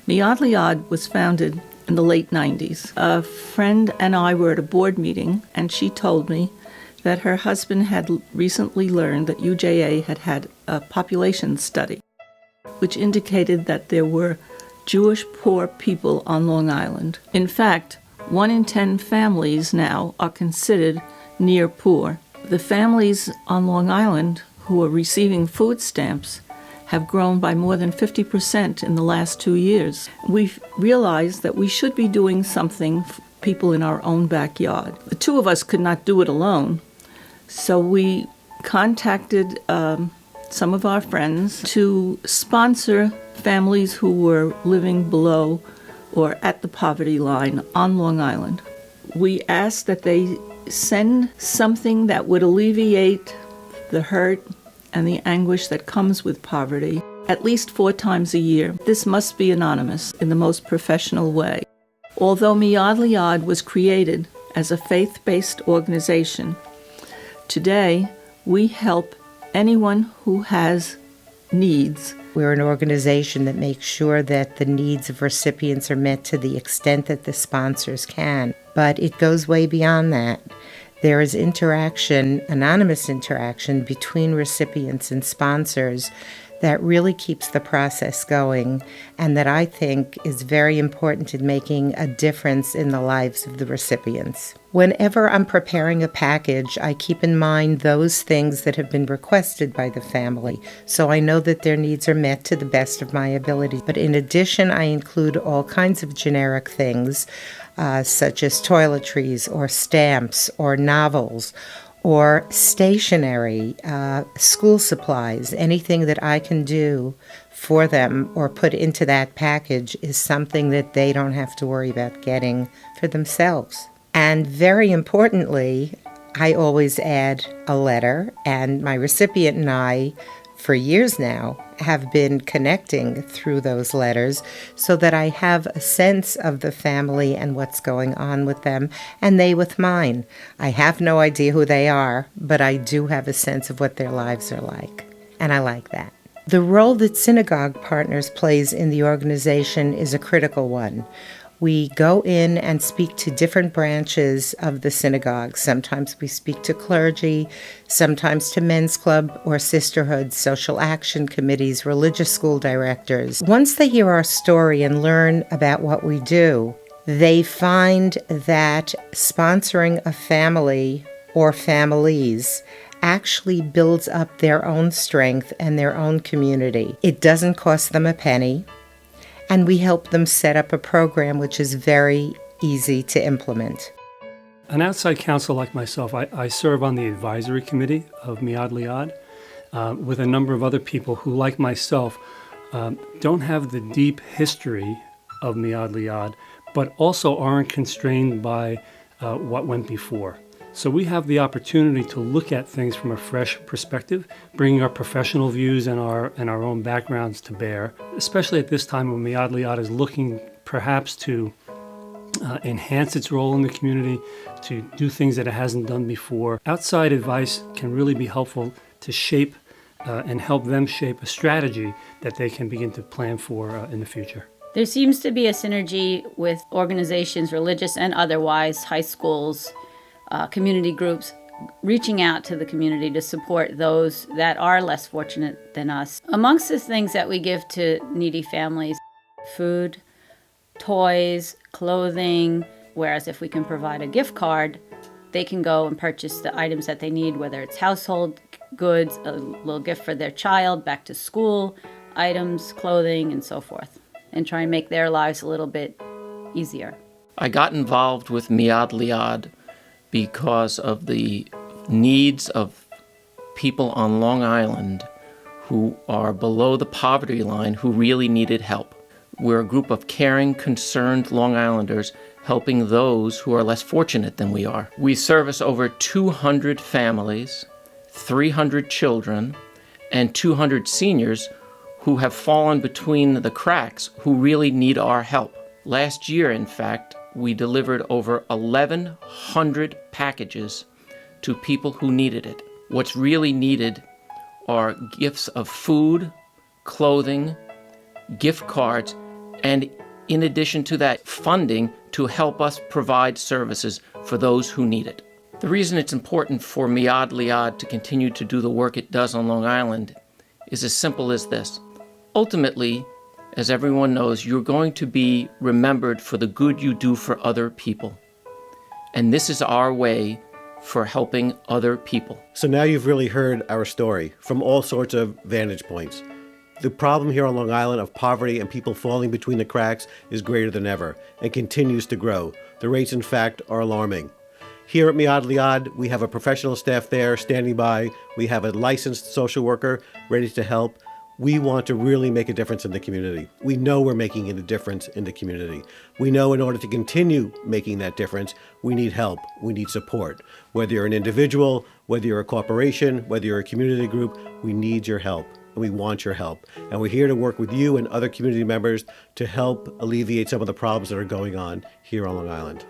Miyad Liad was founded in the late 90s. A friend and I were at a board meeting, and she told me that her husband had recently learned that UJA had had a population study, which indicated that there were Jewish poor people on Long Island. In fact, 1 in 10 families now are considered near poor. The families on Long Island who are receiving food stamps have grown by more than 50% in the last 2 years. We've realized that we should be doing something for people in our own backyard. The two of us could not do it alone, so we contacted some of our friends to sponsor families who were living below or at the poverty line on Long Island. We asked that they send something that would alleviate the hurt and the anguish that comes with poverty at least 4 times a year. This must be anonymous in the most professional way. Although Miyad Liad was created as a faith-based organization, today we help anyone who has needs. We're an organization that makes sure that the needs of recipients are met to the extent that the sponsors can. But it goes way beyond that. There is interaction, anonymous interaction, between recipients and sponsors that really keeps the process going and that I think is very important in making a difference in the lives of the recipients. Whenever I'm preparing a package, I keep in mind those things that have been requested by the family, so I know that their needs are met to the best of my ability. But in addition, I include all kinds of generic things, such as toiletries or stamps or novels or stationery, school supplies. Anything that I can do for them or put into that package is something that they don't have to worry about getting for themselves. And very importantly, I always add a letter, and my recipient and I, for years now, have been connecting through those letters so that I have a sense of the family and what's going on with them, and they with mine. I have no idea who they are, but I do have a sense of what their lives are like, and I like that. The role that Synagogue Partners plays in the organization is a critical one. We go in and speak to different branches of the synagogue. Sometimes we speak to clergy, sometimes to men's club or sisterhoods, social action committees, religious school directors. Once they hear our story and learn about what we do, they find that sponsoring a family or families actually builds up their own strength and their own community. It doesn't cost them a penny. And we help them set up a program which is very easy to implement. An outside counsel like myself, I serve on the advisory committee of Miyad Liad with a number of other people who, like myself, don't have the deep history of Miyad Liad, but also aren't constrained by what went before. So we have the opportunity to look at things from a fresh perspective, bringing our professional views and our own backgrounds to bear, especially at this time when Miyad Liad is looking perhaps to enhance its role in the community, to do things that it hasn't done before. Outside advice can really be helpful to shape and help them shape a strategy that they can begin to plan for in the future. There seems to be a synergy with organizations, religious and otherwise, high schools, community groups, reaching out to the community to support those that are less fortunate than us. Amongst the things that we give to needy families, food, toys, clothing, whereas if we can provide a gift card, they can go and purchase the items that they need, whether it's household goods, a little gift for their child, back to school, items, clothing, and so forth, and try and make their lives a little bit easier. I got involved with Miyad Liad because of the needs of people on Long Island who are below the poverty line who really needed help. We're a group of caring, concerned Long Islanders helping those who are less fortunate than we are. We service over 200 families, 300 children, and 200 seniors who have fallen between the cracks who really need our help. Last year, in fact, we delivered over 1,100 packages to people who needed it. What's really needed are gifts of food, clothing, gift cards, and in addition to that, funding to help us provide services for those who need it. The reason it's important for Miad Liad to continue to do the work it does on Long Island is as simple as this. Ultimately, as everyone knows, you're going to be remembered for the good you do for other people. And this is our way for helping other people. So now you've really heard our story from all sorts of vantage points. The problem here on Long Island of poverty and people falling between the cracks is greater than ever and continues to grow. The rates, in fact, are alarming. Here at Miad Liad, we have a professional staff there standing by. We have a licensed social worker ready to help. We want to really make a difference in the community. We know we're making a difference in the community. We know in order to continue making that difference, we need help, we need support. Whether you're an individual, whether you're a corporation, whether you're a community group, we need your help and we want your help. And we're here to work with you and other community members to help alleviate some of the problems that are going on here on Long Island.